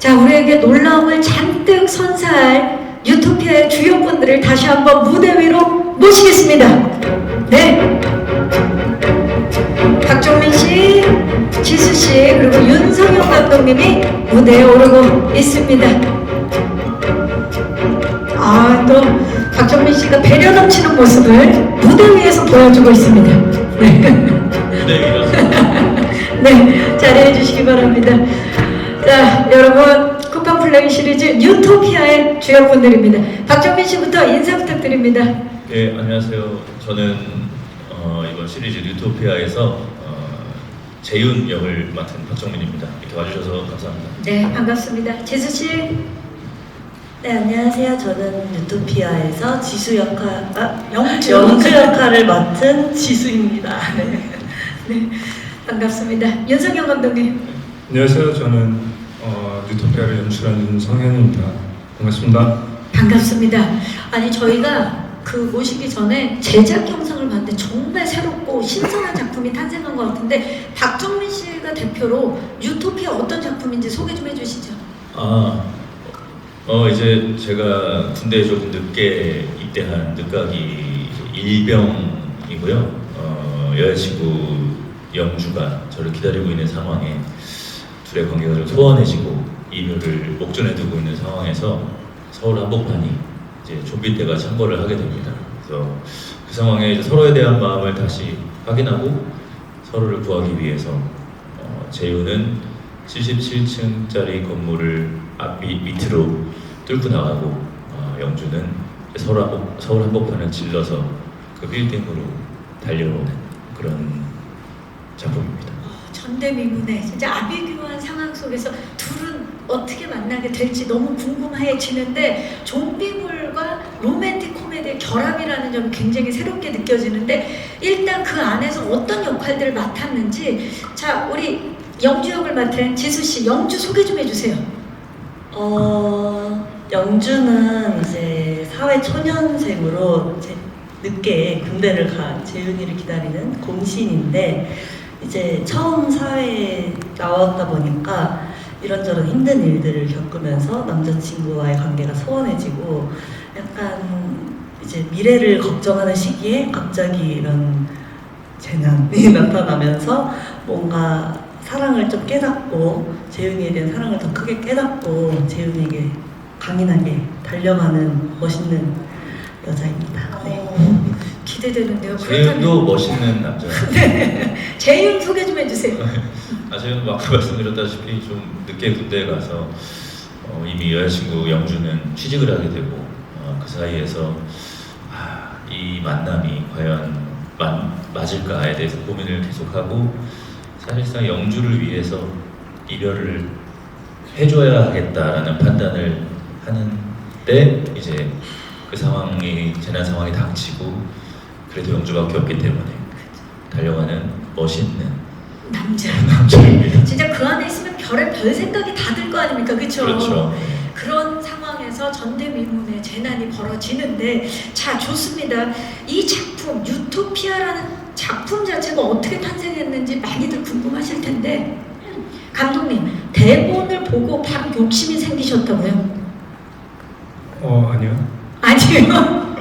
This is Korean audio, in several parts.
자, 우리에게 놀라움을 잔뜩 선사할 유토피아의 주연분들을 다시 한번 무대 위로 모시겠습니다. 네. 박정민 씨, 지수 씨, 그리고 윤성영 감독님이 무대에 오르고 있습니다. 아, 또 박정민 씨가 배려 넘치는 모습을 무대 위에서 보여주고 있습니다. 네. 무대 위라서. 네, 자리해 주시기 바랍니다. 자, 여러분, 쿠팡 플레이 시리즈 유토피아의 주연분들입니다. 박정민 씨부터 인사 부탁드립니다. 네, 안녕하세요. 저는 이번 시리즈 유토피아에서 재윤 역을 맡은 박정민입니다. 이렇게 와주셔서 감사합니다. 네, 반갑습니다. 지수 씨. 네, 안녕하세요. 저는 유토피아에서 영주 역할을 맡은 지수입니다. 네. 네, 반갑습니다. 윤성영 감독님. 안녕하세요. 저는 유토피아를 연출한 윤성현입니다. 반갑습니다. 반갑습니다. 아니, 저희가 그 모시기 전에 제작 영상을 봤는데 정말 새롭고 신선한 작품이 탄생한 것 같은데, 박정민 씨가 대표로 유토피아 어떤 작품인지 소개 좀 해주시죠. 이제 제가 군대에 조금 늦게 입대한 늦가기 일병이고요. 여자친구 영주가 저를 기다리고 있는 상황에 둘의 관계가 좀 소원해지고 이별을 목전에 두고 있는 상황에서 서울 한복판이 이제 좀비 떼가 창궐을 하게 됩니다. 그래서 그 상황에 이제 서로에 대한 마음을 다시 확인하고 서로를 구하기 위해서 재윤은 77층짜리 건물을 밑으로 뚫고 나가고 영주는 서울 한복판을 질러서 그 빌딩으로 달려오는 그런 작품입니다. 전대미문의 진짜 아비규환 상황 속에서 둘은 어떻게 만나게 될지 너무 궁금해지는데, 좀비물과 로맨틱 코미디의 결합이라는 점이 굉장히 새롭게 느껴지는데, 일단 그 안에서 어떤 역할들을 맡았는지, 자, 우리 영주 역을 맡은 지수 씨, 영주 소개 좀 해주세요. 영주는 이제 사회 초년생으로 늦게 군대를 간 재윤이를 기다리는 공신인데, 이제 처음 사회에 나왔다 보니까 이런저런 힘든 일들을 겪으면서 남자친구와의 관계가 소원해지고, 약간 이제 미래를 걱정하는 시기에 갑자기 이런 재난이 나타나면서 뭔가 사랑을 좀 깨닫고, 재윤이에 대한 사랑을 더 크게 깨닫고 재윤이에게 강인하게 달려가는 멋있는 여자입니다. 네. 기대되는데요. 재윤도 멋있는 남자. 네. 재윤 소개 좀 해주세요. 재윤도 아까 말씀드렸다시피 좀 늦게 군대에 가서 이미 여자친구 영주는 취직을 하게 되고, 그 사이에서 이 만남이 과연 맞을까에 대해서 고민을 계속하고, 사실상 영주를 위해서 이별을 해줘야겠다라는 판단을 하는데, 이제 그 상황이 재난 상황이 닥치고 그래도 영주밖에 없기 때문에 달려가는 멋있는 남자입니다. 진짜 그 안에 있으면 별의 별 생각이 다 들 거 아닙니까, 그렇죠? 그렇죠. 그런 상황에서 전대미문의 재난이 벌어지는데, 자, 좋습니다. 이 작품 유토피아라는 작품 자체가 어떻게 탄생했는지 많이들 궁금하실 텐데, 감독님, 대본을 보고 바로 욕심이 생기셨다고요? 아니요. 아니에요?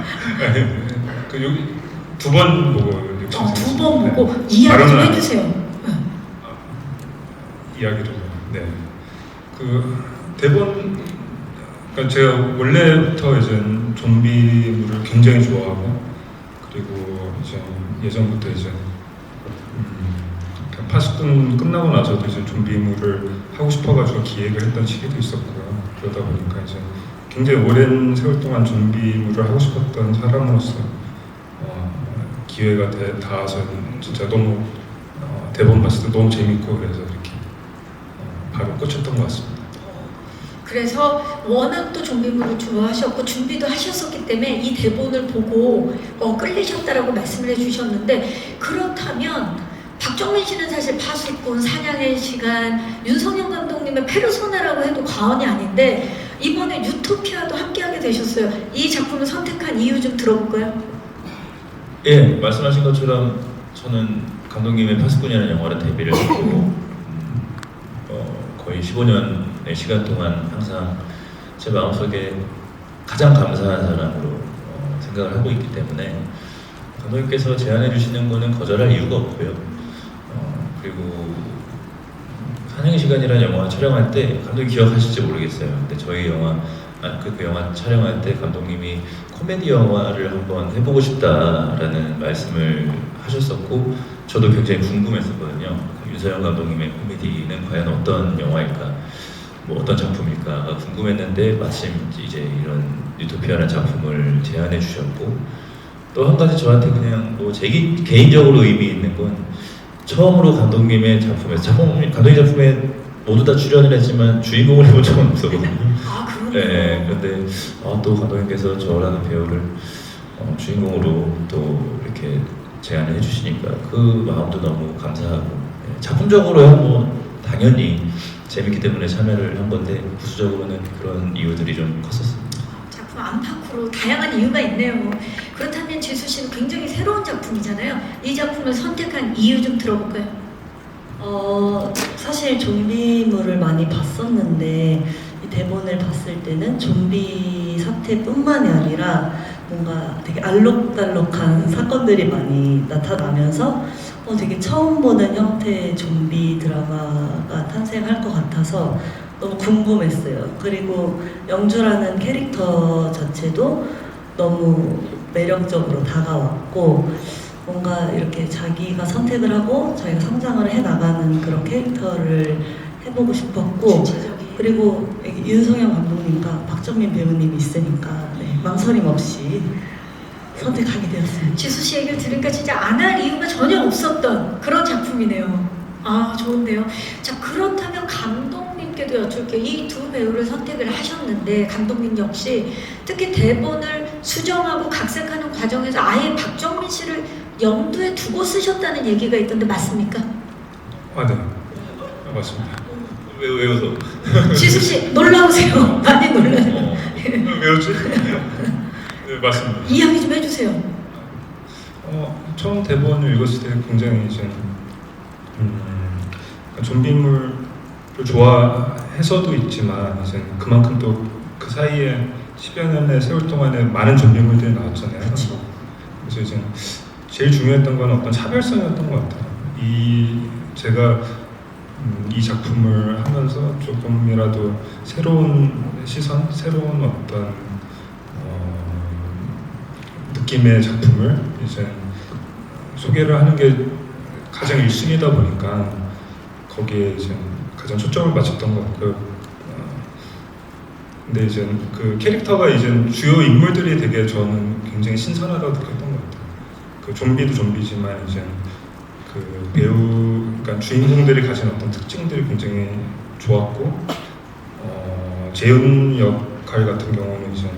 그 여기 두 번 보고 두 번 보고 이야기 좀 해주세요. 이야기를. 네. 그 대본, 그러니까 제가 원래부터 이제 좀비물을 굉장히 좋아하고, 그리고 이제 예전부터 이제 파수꾼 끝나고 나서도 이제 좀비물을 하고 싶어가지고 기획을 했던 시기도 있었고요. 그러다 보니까 이제 굉장히 오랜 세월 동안 좀비물을 하고 싶었던 사람으로서 기회가 닿아서 진짜 너무 대본 봤을 때 너무 재밌고, 그래서 이렇게 바로 꽂혔던 것 같습니다. 그래서 워낙 또 좀비물을 좋아하셨고 준비도 하셨었기 때문에 이 대본을 보고 끌리셨다라고 말씀을 해주셨는데, 그렇다면 박정민 씨는 사실 파수꾼, 사냥의 시간, 윤성영 감독님의 페르소나라고 해도 과언이 아닌데, 이번에 유토피아도 함께하게 되셨어요. 이 작품을 선택한 이유 좀 들어볼까요? 예, 말씀하신 것처럼 저는 감독님의 파수꾼이라는 영화를 데뷔를 했고 거의 15년 시간 동안 항상 제 마음속에 가장 감사한 사람으로 생각을 하고 있기 때문에 감독님께서 제안해 주시는 거는 거절할 이유가 없고요. 그리고 사냥의 시간이라는 영화 촬영할 때 감독님 기억하실지 모르겠어요. 근데 저희 영화 그 영화 촬영할 때 감독님이 코미디 영화를 한번 해보고 싶다라는 말씀을 하셨었고 저도 굉장히 궁금했었거든요. 윤서영 감독님의 코미디는 과연 어떤 영화일까, 뭐 어떤 작품일까가 궁금했는데 마침 이제 이런 유토피아라는 작품을 제안해 주셨고 또 한 가지 저한테 그냥 뭐 제 개인적으로 의미 있는 건 처음으로 감독님의 작품에서 감독님 작품에 모두 다 출연을 했지만 주인공을 해본 적은 없었거든요. 아, 그러네요. 네, 근데 또 감독님께서 저라는 배우를 주인공으로 또 이렇게 제안을 해주시니까 그 마음도 너무 감사하고 작품적으로야 뭐 당연히 재밌기 때문에 참여를 한 건데 부수적으로는 그런 이유들이 좀 컸었습니다. 작품 안팎으로 다양한 이유가 있네요. 그렇다면 지수 씨는 굉장히 새로운 작품이잖아요. 이 작품을 선택한 이유 좀 들어볼까요? 사실 좀비물을 많이 봤었는데 이 대본을 봤을 때는 좀비 사태뿐만이 아니라 뭔가 되게 알록달록한 사건들이 많이 나타나면서 되게 처음 보는 형태의 좀비 드라마가 탄생할 것 같아서 너무 궁금했어요. 그리고 영주라는 캐릭터 자체도 너무 매력적으로 다가왔고 뭔가 이렇게 자기가 선택을 하고 자기가 성장을 해나가는 그런 캐릭터를 해보고 싶었고 진짜적인. 그리고 여기 윤성현 감독님과 박정민 배우님이 있으니까 망설임 없이 선택하게 되었습니다. 지수 씨 얘기를 들으니까 진짜 안 할 이유가 전혀 없었던 그런 작품이네요. 아, 좋은데요. 자, 그렇다면 감독님께도 여쭐게요. 이 두 배우를 선택을 하셨는데 감독님 역시 특히 대본을 수정하고 각색하는 과정에서 아예 박정민 씨를 염두에 두고 쓰셨다는 얘기가 있던데 맞습니까? 네, 맞습니다. 왜 웃어? 지수 씨 놀라우세요. 많이 놀라요. 왜였지? 네, 맞습니다. 이야기 좀 해주세요. 처음 대본을 읽었을 때 굉장히 이제 좀비물을 좋아해서도 있지만 이제 그만큼 또 그 사이에 10여 년의 세월 동안에 많은 좀비물들이 나왔잖아요. 그렇죠. 그래서 이제 제일 중요했던 건 어떤 차별성이었던 것 같아요. 제가 이 작품을 하면서 조금이라도 새로운 시선, 새로운 어떤 느낌의 작품을 이제 소개를 하는 게 가장 1순위다 보니까 거기에 이제 가장 초점을 맞췄던 것 같고요. 근데 이제 그 캐릭터가 이제 주요 인물들이 되게 저는 굉장히 신선하다고 느꼈던 것 같아요. 그 좀비도 좀비지만 이제 그 배우, 그러니까 주인공들이 가진 어떤 특징들이 굉장히 좋았고, 재훈 역할 같은 경우는 이제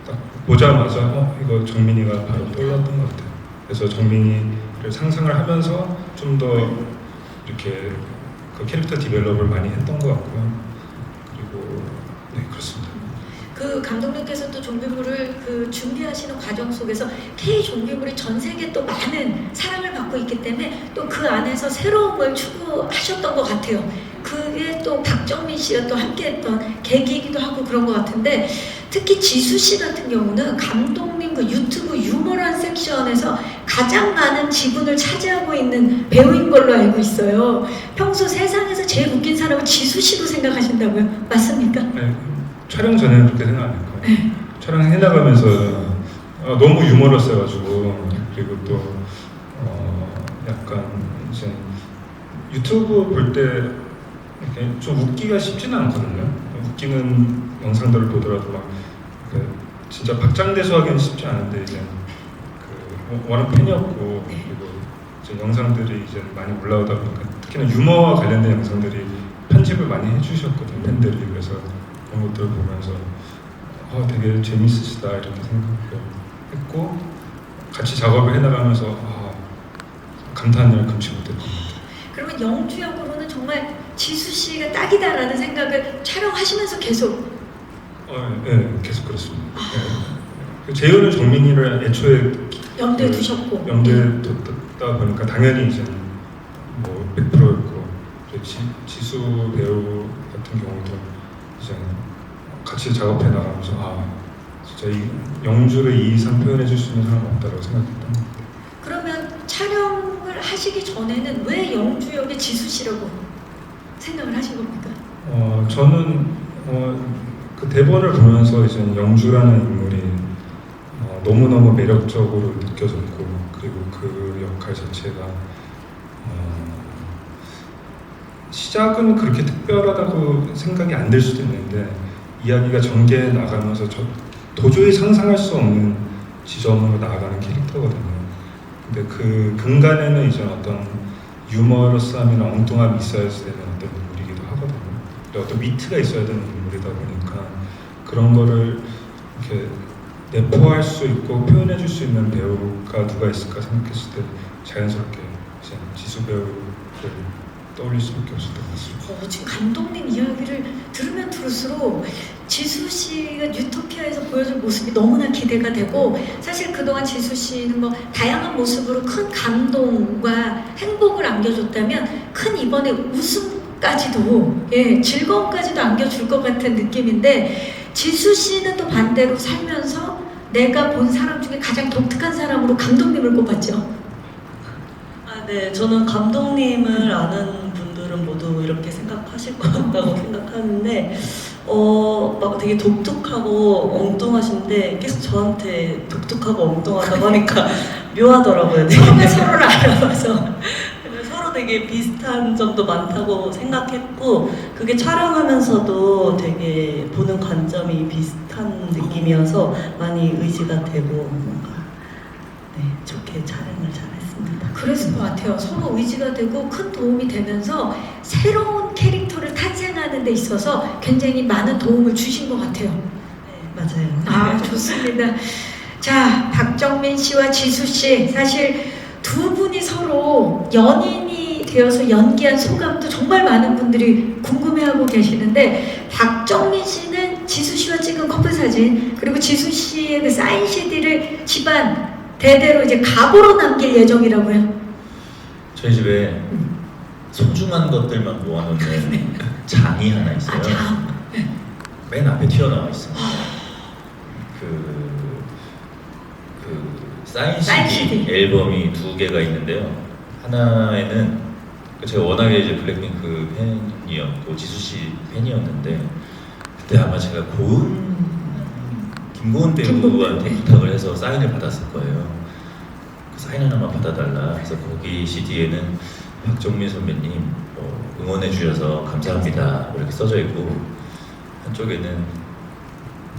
딱 보자마자 이거 정민이가 바로 떠올랐던 것 같아요. 그래서 정민이를 상상을 하면서 좀 더 이렇게 그 캐릭터 디벨롭을 많이 했던 것 같고요. 그리고 네, 그렇습니다. 그 감독님께서 또 좀비물을 그 준비하시는 과정 속에서 K 좀비물이 전 세계 또 많은 사랑을 받고 있기 때문에 또 그 안에서 새로운 걸 추구하셨던 것 같아요. 그게 또 박정민 씨가 또 함께했던 계기이기도 하고 그런 것 같은데 특히 지수 씨 같은 경우는 감독님 그 유튜브 유머란 섹션에서 가장 많은 지분을 차지하고 있는 배우인 걸로 알고 있어요. 평소 세상에서 제일 웃긴 사람은 지수 씨로 생각하신다고요? 맞습니까? 네, 촬영 전에는 그렇게 생각 안 했고요. 네. 촬영해 나가면서 너무 유머러스해가지고 그리고 또 약간 이제 유튜브 볼 때 이렇게 좀 웃기가 쉽지는 않거든요. 웃기는 영상들을 보더라도 막 진짜 박장대소하기는 쉽지 않은데 이제 워낙 팬이었고 그리고 이제 영상들이 이제 많이 올라오다 보니까 특히나 유머와 관련된 영상들이 편집을 많이 해주셨거든요. 팬들이. 그래서 그런 것들을 보면서 되게 재밌으시다 이렇게 생각했고 같이 작업을 해나가면서 감탄을 금치 못했던 것 같아요. 그러면 영주 역으로는 정말 지수 씨가 딱이다라는 생각을 촬영하시면서 계속 네, 계속 그렇습니다. 네. 재훈은 정민이를 애초에 염두에 두셨고 염두에 뒀다 보니까 당연히 이제 뭐 100%였고 지수 배우 같은 경우도 같이 작업해 나가면서 진짜 이 영주를 이 이상 표현해 줄 수 있는 사람은 없다고 생각했던 것 같아요. 그러면 촬영을 하시기 전에는 왜 영주 역의 지수 씨라고 생각을 하신 겁니까? 저는 그 대본을 보면서 이제 영주라는 인물이 너무너무 매력적으로 느껴졌고, 그리고 그 역할 자체가 시작은 그렇게 특별하다고 생각이 안 들 수도 있는데 이야기가 전개해 나가면서 도저히 상상할 수 없는 지점으로 나아가는 캐릭터거든요. 근데 그 근간에는 이제 어떤 유머러스함이나 엉뚱함이 있어야 되는 어떤 인물이기도 하거든요. 어떤 위트가 있어야 되는 인물이다 보니까 그런 거를 이렇게 내포할 수 있고 표현해 줄 수 있는 배우가 누가 있을까 생각했을 때 자연스럽게 이제 지수 배우를 떠올릴 수밖에 없었던 것 같습니다. 지금 감독님 이야기를 들으면 들을수록 지수 씨가 뉴토피아에서 보여준 모습이 너무나 기대가 되고, 사실 그동안 지수 씨는 뭐 다양한 모습으로 큰 감동과 행복을 안겨줬다면 큰 이번에 웃음까지도, 즐거움까지도 안겨줄 것 같은 느낌인데, 지수 씨는 또 반대로 살면서 내가 본 사람 중에 가장 독특한 사람으로 감독님을 꼽았죠. 네, 저는 감독님을 아는 분들은 모두 이렇게 생각하실 것 같다고 생각하는데, 막 되게 독특하고 엉뚱하신데 계속 저한테 독특하고 엉뚱하다고 하니까 묘하더라고요. 서로가 서로를 알아봐서. 서로 되게 비슷한 점도 많다고 생각했고, 그게 촬영하면서도 되게 보는 관점이 비슷한 느낌이어서 많이 의지가 되고 뭔가 좋게 촬영을 잘했습니다. 그랬을 것 같아요. 서로 의지가 되고 큰 도움이 되면서 새로운 캐릭터를 탄생하는 데 있어서 굉장히 많은 도움을 주신 것 같아요. 네, 맞아요. 좋습니다. 자, 박정민 씨와 지수 씨, 사실 두 분이 서로 연인이 되어서 연기한 소감도 정말 많은 분들이 궁금해하고 계시는데, 박정민 씨는 지수 씨와 찍은 커플 사진, 그리고 지수 씨의 그 사인 CD를 집안 대대로 이제 가보로 남길 예정이라고요. 저희 집에 소중한 것들만 모아놓는 장이 하나 있어요. 장. 맨 앞에 튀어나와 있습니다. 사인 CD 앨범이 두 개가 있는데요. 하나에는 제가 워낙에 이제 블랙핑크 팬이었고 지수 씨 팬이었는데, 그때 아마 제가 김고은 배우한테 부탁을 해서 사인을 받았을 거예요. 그 사인 하나만 받아달라. 그래서 거기 CD에는 박정민 선배님 응원해 주셔서 감사합니다 이렇게 써져 있고, 한쪽에는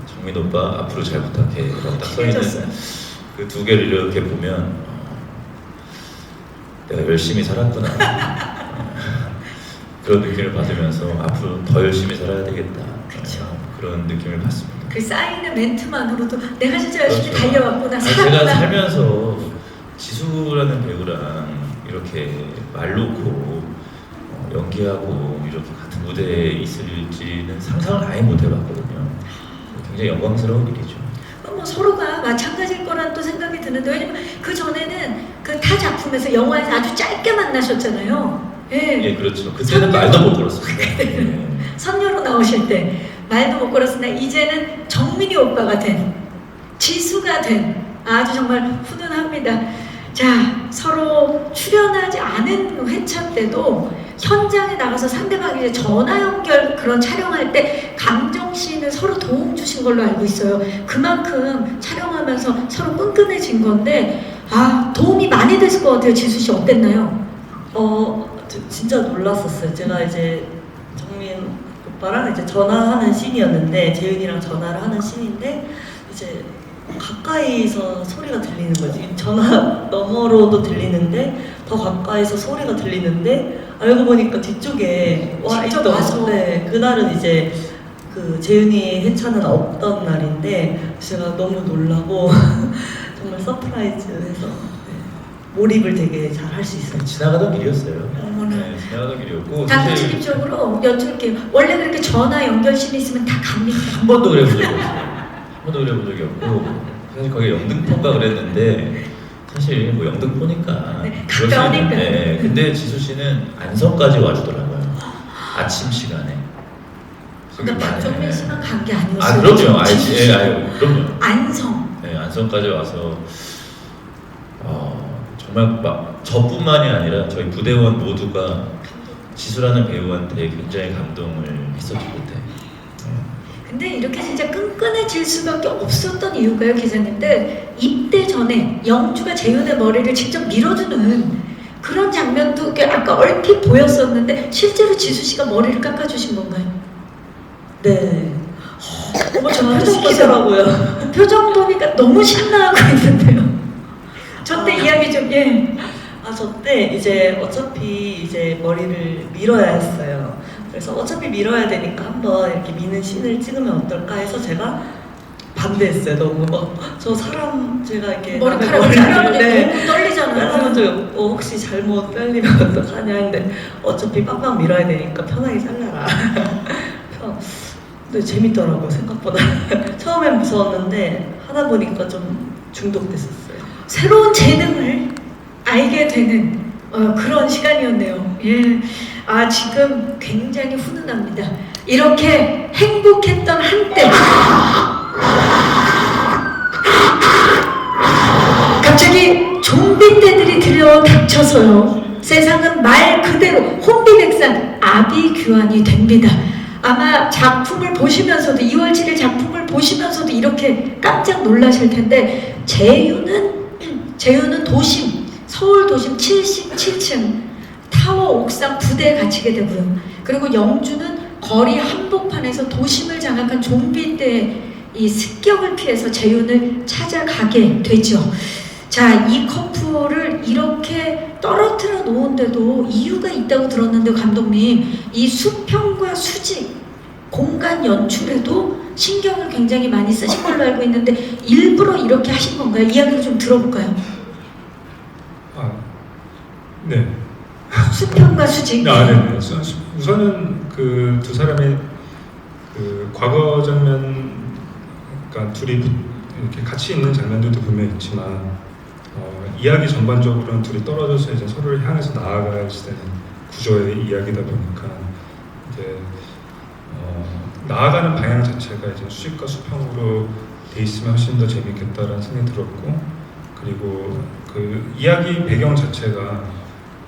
정민 오빠 앞으로 잘 부탁해 라고 딱 써있는 그 두 개를 이렇게 보면 내가 열심히 살았구나 그런 느낌을 받으면서 앞으로 더 열심히 살아야 되겠다. 그런 느낌을 받습니다. 그 사인의 멘트만으로도 내가 진짜 열심히 그렇죠. 달려왔구나, 제가 살았구나. 살면서 지수라는 배우랑 이렇게 말 놓고 연기하고 이렇게 같은 무대에 있을지는 상상을 아예 못 해봤거든요. 굉장히 영광스러운 일이죠. 뭐 서로가 마찬가지일 거란 또 생각이 드는데, 왜냐면 그 전에는 그 타 작품에서 영화에서 아주 짧게 만나셨잖아요. 예, 그렇죠. 그때는 말도 못 걸었습니다. 예. 선녀로 나오실 때 말도 못 걸었으나 이제는 정민이 오빠가 된, 지수가 된, 아주 정말 훈훈합니다. 자, 서로 출연하지 않은 회차 때도 현장에 나가서 상대방이 이제 전화 연결 그런 촬영할 때 감정씬을 서로 도움 주신 걸로 알고 있어요. 그만큼 촬영하면서 서로 끈끈해진 건데, 도움이 많이 됐을 것 같아요. 지수 씨 어땠나요? 진짜 놀랐었어요. 제가 이제 정민 오빠랑 이제 전화하는 씬이었는데, 재윤이랑 전화를 하는 씬인데, 이제 가까이서 소리가 들리는 거지. 전화 너머로도 들리는데 더 가까이서 소리가 들리는데, 알고 보니까 뒤쪽에 와 직접 있던. 와서. 네, 그날은 이제 그 재윤이 회차는 없던 날인데 제가 너무 놀라고 정말 서프라이즈해서 몰입을 되게 잘 할 수 있어요. 지나가던 길이었어요. 어머나. 네, 지나가던 길이었고 단도직입적으로 여쭐게요. 원래 그렇게 전화 연결신이 있으면 다 갑니까? 한 번도 그래본 적이 없어요. 한 번도 그래본 적이 없고, 사실 거기 영등포인가 그랬는데 사실 뭐 영등포니까 네, 그럴 수 가까우니까. 있는데, 근데 지수 씨는 안성까지 와주더라고요. 아침 시간에. 그러니까 박정민 씨만 간 게 아니었어요. 아 그럼요. 알지. 그럼요. 안성. 네, 안성까지 와서 정말 막 저뿐만이 아니라 저희 부대원 모두가 지수라는 배우한테 굉장히 감동을 했었죠 그때. 근데 이렇게 진짜 끈끈해질 수밖에 없었던 이유가요, 기자님들. 입대 전에 영주가 재윤의 머리를 직접 밀어주는 그런 장면도 아까 얼핏 보였었는데 실제로 지수 씨가 머리를 깎아주신 건가요? 네. 어머, 저 저한테 표정 시키더라고요. 표정 보니까 너무 신나하고 있는데요. 저때 이야기 좀 예. 저 때 이제 어차피 이제 머리를 밀어야 했어요. 그래서 어차피 밀어야 되니까 한번 이렇게 미는 씬을 찍으면 어떨까 해서 제가 반대했어요. 너무 저 사람 제가 이렇게 머리카락을 자르는데 너무 떨리잖아요. 잘라본 적이 없고 혹시 잘못 잘리면 어떡하냐 했는데 어차피 빡빡 밀어야 되니까 편하게 잘라라. 근데 재밌더라고요 생각보다. 처음엔 무서웠는데 하다 보니까 좀 중독됐었어요. 새로운 재능을 알게 되는 그런 시간이었네요. 예. 지금 굉장히 훈훈합니다. 이렇게 행복했던 한때 갑자기 좀비 떼들이 들여닥쳐서요. 세상은 말 그대로 혼비백산 아비규환이 됩니다. 아마 작품을 보시면서도 2월 7일 작품을 보시면서도 이렇게 깜짝 놀라실 텐데 재윤은 도심 서울 도심 77층 타워 옥상 부대에 갇히게 되고요. 그리고 영주는 거리 한복판에서 도심을 장악한 좀비 떼의 이 습격을 피해서 재윤을 찾아가게 되죠. 자, 이 커플을 이렇게 떨어뜨려 놓은데도 이유가 있다고 들었는데 감독님, 이 수평과 수직, 공간 연출에도 신경을 굉장히 많이 쓰신 걸로 알고 있는데 일부러 이렇게 하신 건가요? 이야기를 좀 들어볼까요? 네. 수평과 수직. 네. 우선은 그 두 사람의 그 과거 장면, 그러니까 둘이 이렇게 같이 있는 장면들도 분명히 있지만 이야기 전반적으로는 둘이 떨어져서 이제 서로를 향해서 나아가야 되는 구조의 이야기다 보니까 이제 나아가는 방향 자체가 이제 수직과 수평으로 돼 있으면 훨씬 더 재밌겠다라는 생각이 들었고, 그리고 그 이야기 배경 자체가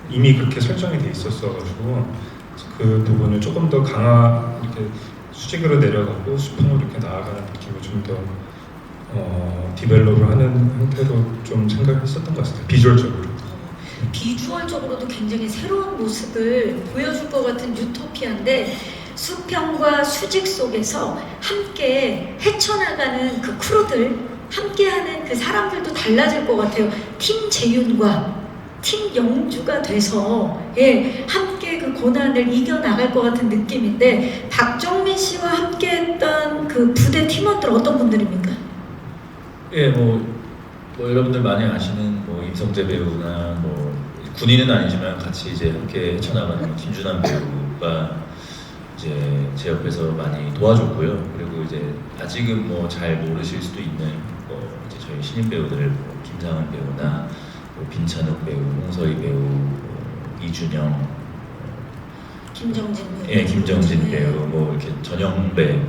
이미 그렇게 설정이 돼 있었어가지고 그 부분을 조금 더 이렇게 수직으로 내려가고 수평으로 이렇게 나아가는 느낌을 좀 더 디벨롭을 하는 형태로 좀 생각했었던 것 같습니다. 비주얼적으로. 비주얼적으로도 굉장히 새로운 모습을 보여줄 것 같은 유토피아인데 수평과 수직 속에서 함께 헤쳐나가는 그 크루들, 함께하는 그 사람들도 달라질 것 같아요. 팀 재윤과 팀 영주가 돼서 함께 그 고난을 이겨나갈 것 같은 느낌인데 박정민 씨와 함께했던 그 부대 팀원들 어떤 분들입니까? 예, 뭐 여러분들 많이 아시는 뭐 임성재 배우나 뭐 군인은 아니지만 같이 이제 함께 헤쳐나가는 김준환 배우가 이제 제 옆에서 많이 도와줬고요. 그리고 이제 아직은 뭐 잘 모르실 수도 있는 뭐 이제 저희 신인 배우들 뭐 김상은 배우나 뭐 빈찬욱 배우, 홍서희 배우, 이준영, 김정진 배우. 예, 김정진 배우, 뭐 이렇게 전영배,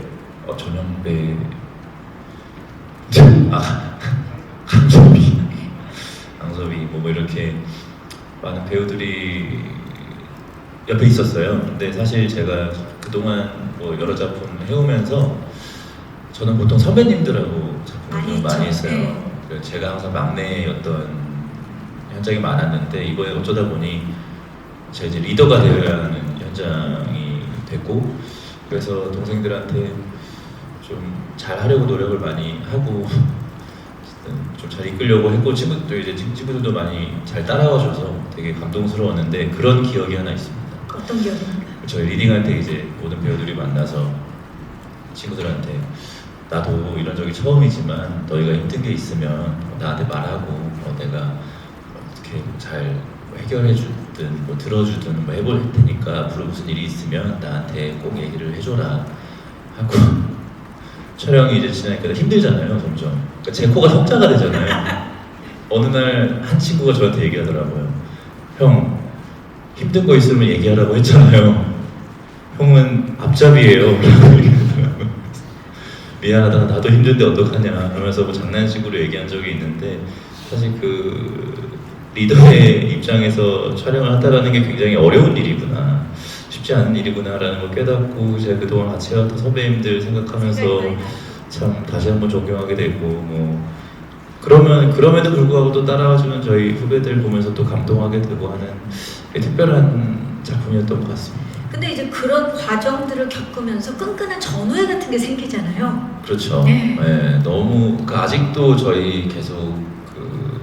강섭이 뭐 이렇게 많은 배우들이 옆에 있었어요. 근데 사실 제가 그동안 뭐 여러 작품 해오면서 저는 보통 선배님들하고 작품을 많이 했어요. 네. 그래서 제가 항상 막내였던 현장이 많았는데 이번에 어쩌다 보니 제가 이제 리더가 되어야 하는 현장이 됐고, 그래서 동생들한테 좀 잘하려고 노력을 많이 하고 좀 잘 이끌려고 했고, 친구들도 이제 친구들도 많이 잘 따라와줘서 되게 감동스러웠는데 그런 기억이 하나 있습니다. 어떤 기억입니까? 저희 리딩할 때 이제 모든 배우들이 만나서 친구들한테 나도 이런 적이 처음이지만 너희가 힘든 게 있으면 나한테 말하고 내가 어떻게 잘 해결해 주든 뭐 들어주든 뭐 해볼 테니까 앞으로 무슨 일이 있으면 나한테 꼭 얘기를 해줘라 하고 촬영이 이제 지나니까 힘들잖아요, 점점. 그러니까 제 코가 석자가 되잖아요. 어느 날 한 친구가 저한테 얘기하더라고요. 형, 힘든 거 있으면 얘기하라고 했잖아요. 형은 앞잡이에요. 미안하다 나도 힘든데 어떡하냐 하면서 뭐 장난식으로 얘기한 적이 있는데 사실 그 리더의 입장에서 촬영을 한다라는 게 굉장히 어려운 일이구나 쉽지 않은 일이구나라는 걸 깨닫고 제가 그동안 같이 해왔던 선배님들 생각하면서 참 다시 한번 존경하게 되고 뭐 그럼에도 불구하고 또 따라와주는 저희 후배들 보면서 또 감동하게 되고 하는 특별한 작품이었던 것 같습니다. 근데 이제 그런 과정들을 겪으면서 끈끈한 전우애 같은 게 생기잖아요. 그렇죠. 네. 네, 너무 아직도 저희 계속 그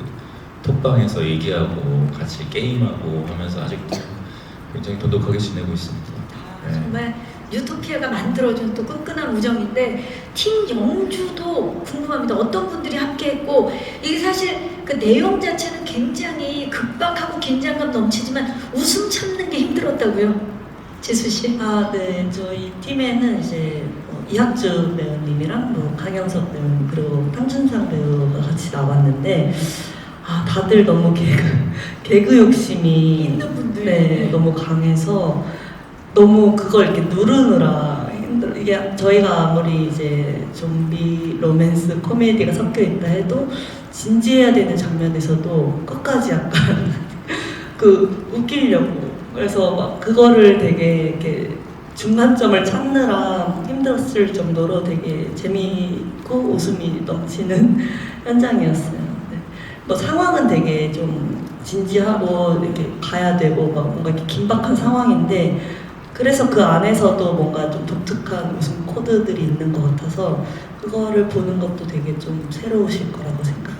톡방에서 얘기하고 같이 게임하고 하면서 아직도 굉장히 돈독하게 지내고 있습니다. 네. 정말 뉴토피아가 만들어준 또 끈끈한 우정인데 팀 영주도 궁금합니다. 어떤 분들이 함께했고 이게 사실 그 내용 자체는 굉장히 급박하고 긴장감 넘치지만 웃음 참는 게 힘들었다고요, 지수 씨? 아, 네. 저희 팀에는 이제 이학주 배우님이랑 뭐 강영석 배우님 그리고 탕준상 배우가 같이 나왔는데 아, 다들 너무 개그 욕심이 있는 분들. 네, 너무 강해서 너무 그걸 이렇게 누르느라 힘들어. 이게 저희가 아무리 이제 좀비 로맨스 코미디가 섞여 있다 해도 진지해야 되는 장면에서도 끝까지 약간 그 웃기려고 그래서 막 그거를 되게 이렇게 중간점을 찾느라 힘들었을 정도로 되게 재미있고 웃음이 넘치는 현장이었어요. 네. 뭐 상황은 되게 좀 진지하고 이렇게 가야 되고 막 뭔가 이렇게 긴박한 상황인데 그래서 그 안에서도 뭔가 좀 독특한 웃음 코드들이 있는 것 같아서 그거를 보는 것도 되게 좀 새로우실 거라고 생각해요.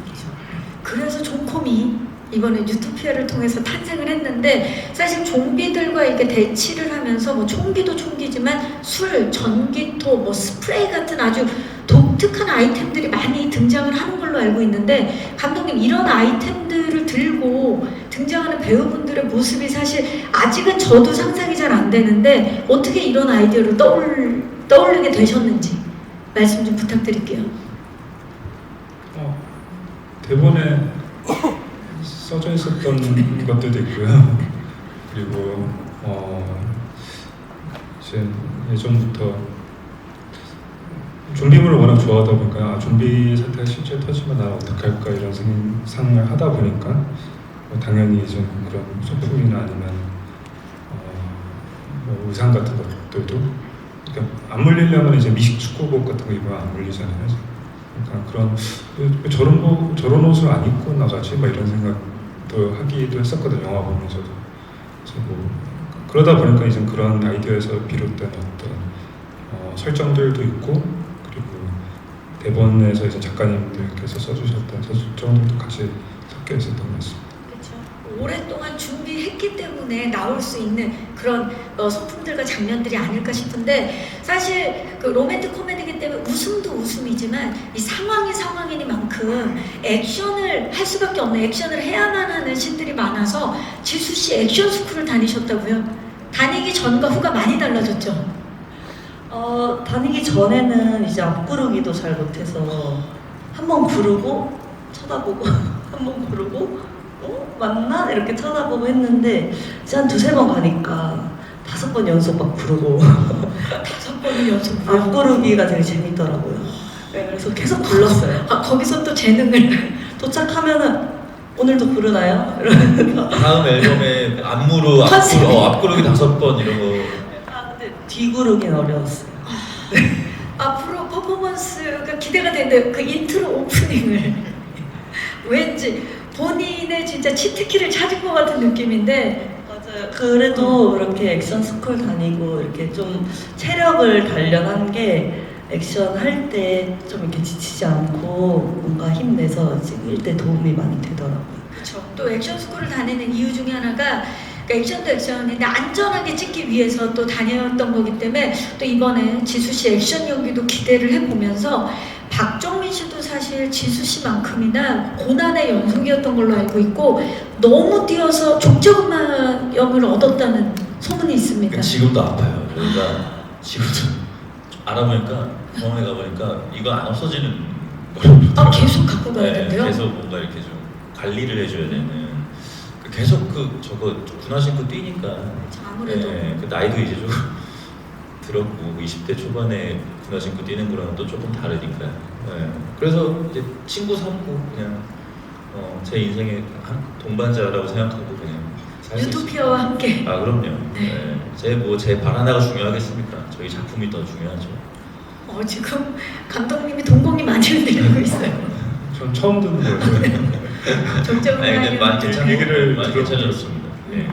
그래서 존콤이 이번에 뉴토피아를 통해서 탄생을 했는데 사실 좀비들과 이렇게 대치를 하면서 뭐 총기도 총기지만 술, 전기토, 뭐 스프레이 같은 아주 독특한 아이템들이 많이 등장을 하는 걸로 알고 있는데 감독님 이런 아이템들을 들고 등장하는 배우분들의 모습이 사실 아직은 저도 상상이 잘 안 되는데 어떻게 이런 아이디어를 떠올리게 되셨는지 말씀 좀 부탁드릴게요. 대본에 써져 있었던 것들도 있고요. 그리고 이제 예전부터 좀비물을 워낙 좋아하다 보니까 좀비 사태가 실제 터지면 나 어떡할까 이런 상상을 하다 보니까 당연히 좀 그런 소품이나 아니면 뭐 의상 같은 것들도 그러니까 안 물리려면 이제 미식 축구복 같은 거 입으면 안 물리잖아요. 그러니까 그런 왜 저런 옷을 안 입고 나가지? 막 이런 생각도 하기도 했었거든요. 영화 보면서도. 그래서 뭐 그러다 보니까 이제 그런 아이디어에서 비롯된 어떤 설정들도 있고 그리고 대본에서 이제 작가님들께서 써주셨던 설정들도 같이 섞여 있었던 것 같습니다. 그렇죠. 오랫동안 준비했기 때문에 나올 수 있는 그런 소품들과 장면들이 아닐까 싶은데 사실 그 로맨틱 코미디이기 때문에 웃음도 웃음이지만 이 상황이 상황이니만큼 액션을 할 수밖에 없는 액션을 해야만 하는 씬들이 많아서 지수 씨 액션 스쿨을 다니셨다고요? 다니기 전과 후가 많이 달라졌죠? 다니기 전에는 이제 앞구르기도 잘 못해서 한 번 구르고 쳐다보고 한 번 구르고 맞나? 이렇게 쳐다보고 했는데 이제 한 두세 번 가니까 5번 연속 막 구르고 5번을 연속 앞구르기가 되게 재밌더라고요. 네, 그래서 계속 불렀어요. 아, 거기서 또 재능을 도착하면은 오늘도 부르나요? 이러면서 다음 앨범에 안무로 앞구르기 5번 이런 거. 근데 뒤구르기는 어려웠어요. 앞으로 퍼포먼스가 기대가 되는데 그 인트로 오프닝을 왠지 본인의 진짜 치트키를 찾은 것 같은 느낌인데 맞아요. 그래도 이렇게 액션 스쿨 다니고 이렇게 좀 체력을 단련한 게 액션 할 때 좀 이렇게 지치지 않고 뭔가 힘내서 찍을 때 도움이 많이 되더라고요. 그렇죠. 또 액션 스쿨을 다니는 이유 중에 하나가 그러니까 액션도 액션인데 안전하게 찍기 위해서 또 다녔던 거기 때문에 또 이번에 지수 씨 액션 연기도 기대를 해보면서 박정민 씨도 사실 지수 씨만큼이나 고난의 연속이었던 걸로 알고 있고 너무 뛰어서 족저근막염을 얻었다는 소문이 있습니다. 지금도 아파요. 그러니까 지금도 알아보니까 병원에 가보니까 이거 안 없어지는 거예요. 아, 계속 갖고 가야 된대요? 계속 뭔가 이렇게 좀 관리를 해줘야 되는. 계속 저거 군화 신고 뛰니까. 아무래도 그 나이도 이제 좀 들었고 20대 초반에 군화 신고 뛰는 거랑 또 조금 다르니까. 네. 그래서 이제 친구 삼고 그냥 제 인생의 한 동반자라고 생각하고 그냥 살고 유토피아와 함께. 있습니다. 아 그럼요. 네. 네. 제 발 하나가 중요하겠습니까? 저희 작품이 더 중요하죠. 지금 감독님이 동공이 많이 흔들리고 있어요. 전 처음 듣는 거예요. 정정을 아니 근데 많이 얘기를 많이 들어보고 괜찮았습니다. 예.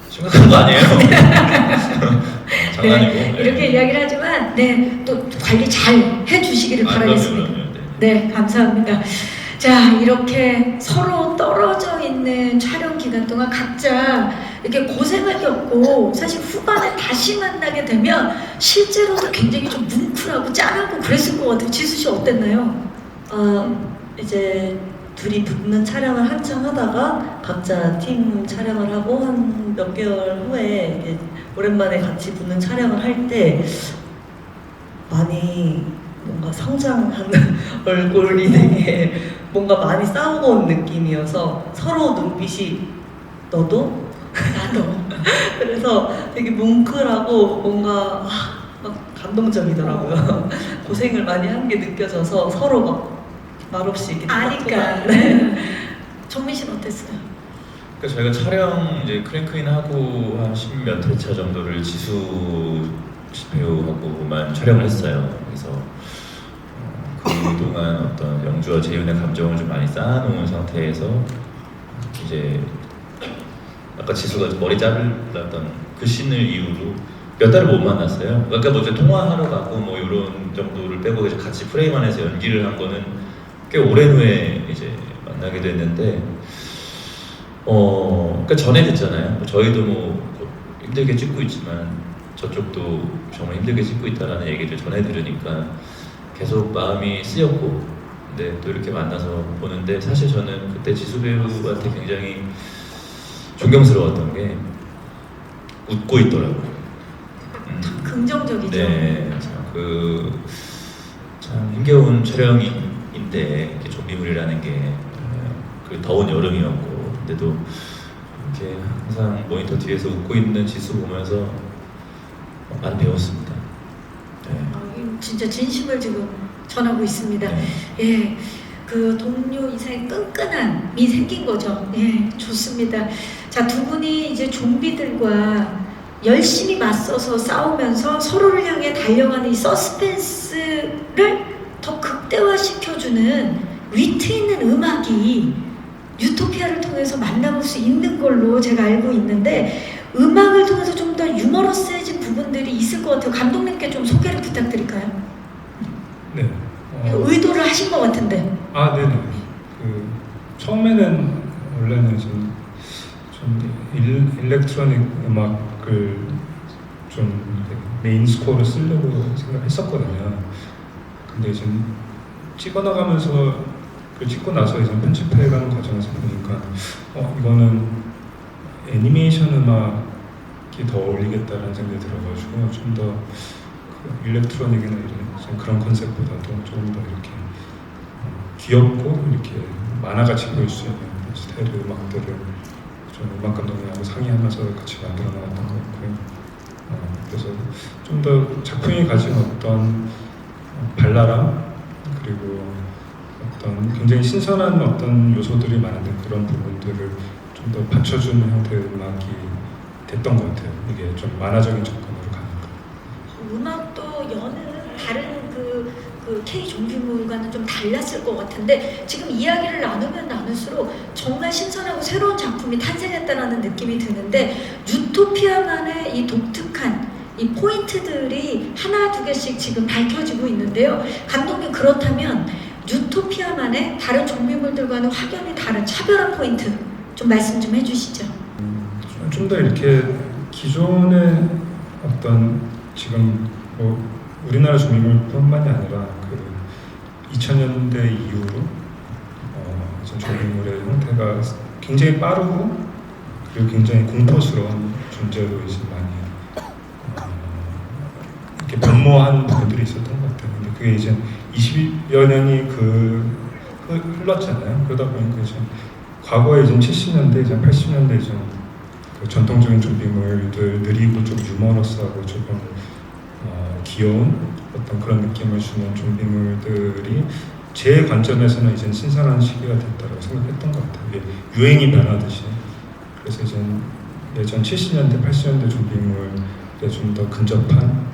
심각한 거 아니에요? 장난이고. 네, 이렇게 이야기를 하지만 또 관리 잘 해주시기를 바라겠습니다. 그럼요. 네, 감사합니다. 자, 이렇게 서로 떨어져 있는 촬영 기간 동안 각자 이렇게 고생을 겪고 사실 후반에 다시 만나게 되면 실제로도 굉장히 좀 뭉클하고 짠하고 그랬을 것 같아요. 지수 씨 어땠나요? 이제 둘이 붙는 촬영을 한참 하다가 각자 팀 촬영을 하고 한 몇 개월 후에 이제 오랜만에 같이 붙는 촬영을 할 때 많이 뭔가 성장하는 얼굴이 되게 뭔가 많이 싸우고 온 느낌이어서 서로 눈빛이 너도? 나도. 그래서 되게 뭉클하고 뭔가 막 감동적이더라고요. 고생을 많이 한 게 느껴져서 서로 막 말없이 이렇게 아니까. 네. 정민 씨는 어땠어요? 그러니까 저희가 촬영 이제 크랭크인 하고 한 10몇 회차 정도를 지수 배우하고만 촬영을 했어요. 그래서 그동안 어떤 영주와 재윤의 감정을 좀 많이 쌓아놓은 상태에서 이제 아까 지수가 머리 자르던 그 씬을 이후로 몇 달을 못 만났어요. 그러니까 뭐 이제 통화하러 가고 뭐 이런 정도를 빼고 이제 같이 프레임 안에서 연기를 한 거는 꽤 오랜 후에 이제 만나게 됐는데 그러니까 전에 됐잖아요. 저희도 뭐 힘들게 찍고 있지만 저쪽도 정말 힘들게 찍고 있다라는 얘기를 전해 들으니까 계속 마음이 쓰였고, 근데 또 이렇게 만나서 보는데 사실 저는 그때 지수 배우한테 굉장히 존경스러웠던 게 웃고 있더라고요. 긍정적이죠. 네, 참 힘겨운 촬영인데 좀비물이라는 게 그 더운 여름이었고, 근데도 이렇게 항상 모니터 뒤에서 웃고 있는 지수 보면서 많이 배웠습니다. 네. 진짜 진심을 지금 전하고 있습니다. 네. 예, 그 동료 이사의 끈끈함이 생긴 거죠. 예, 좋습니다. 자, 두 분이 이제 좀비들과 열심히 맞서서 싸우면서 서로를 향해 달려가는 이 서스펜스를 더 극대화시켜주는 위트 있는 음악이 유토피아를 통해서 만나볼 수 있는 걸로 제가 알고 있는데, 음악을 통해서 좀 더 유머러스해진 부분들이 있을 것 같아요. 감독님께 좀 소개를 부탁드릴까요? 네. 의도를 하신 것 같은데. 네네. 처음에는 원래는 좀 일렉트로닉 음악을 좀 메인 스코어로 쓰려고 생각했었거든요. 근데 지금 찍어나가면서 찍고 나서 이제 편집해가는 과정에서 보니까 이거는 애니메이션 음악이 더 어울리겠다라는 생각이 들어가지고 좀 더 일렉트로닉이나 이런 그런 컨셉보다도 조금 더 이렇게 귀엽고 이렇게 만화같이 보일 수 있는 스타일의 음악들을 좀 음악 감독님하고 상의하면서 같이 만들어 나갔던 것 같고요. 그래서 좀 더 작품이 가진 어떤 발랄함, 그리고 어떤 굉장히 신선한 어떤 요소들이 많은데 그런 부분들을 좀 더 받쳐주는 형태의 음악이 됐던 것 같아요. 이게 좀 만화적인 접근으로 가니까. 음악도 여는 다른 그 K 좀비물과는 좀 달랐을 것 같은데, 지금 이야기를 나누면 나눌수록 정말 신선하고 새로운 작품이 탄생했다라는 느낌이 드는데, 유토피아만의 이 독특한 이 포인트들이 하나 두 개씩 지금 밝혀지고 있는데요. 감독님, 그렇다면 유토피아만의 다른 좀비물들과는 확연히 다른 차별화 포인트 좀 말씀 좀 해주시죠. 좀 더 이렇게 기존의 어떤 지금 뭐 우리나라 좀비물뿐만이 아니라 그 2000년대 이후로 좀비물의 형태가 굉장히 빠르고 그리고 굉장히 공포스러운 존재로 이제 많이 이렇게 변모한 부분들이 있었던 것 같아요. 근데 그게 이제 20여 년이 흘렀잖아요. 그러다 보니까 이제 과거에 이제 70년대, 이제 80년대 좀 그 전통적인 좀비물들 느리고 좀 유머러스하고 조금 귀여운 어떤 그런 느낌을 주는 좀비물들이 제 관점에서는 이제 신선한 시기가 됐다고 생각했던 것 같아요. 이게 유행이 변하듯이. 그래서 이제 예전 70년대, 80년대 좀비물에 좀 더 근접한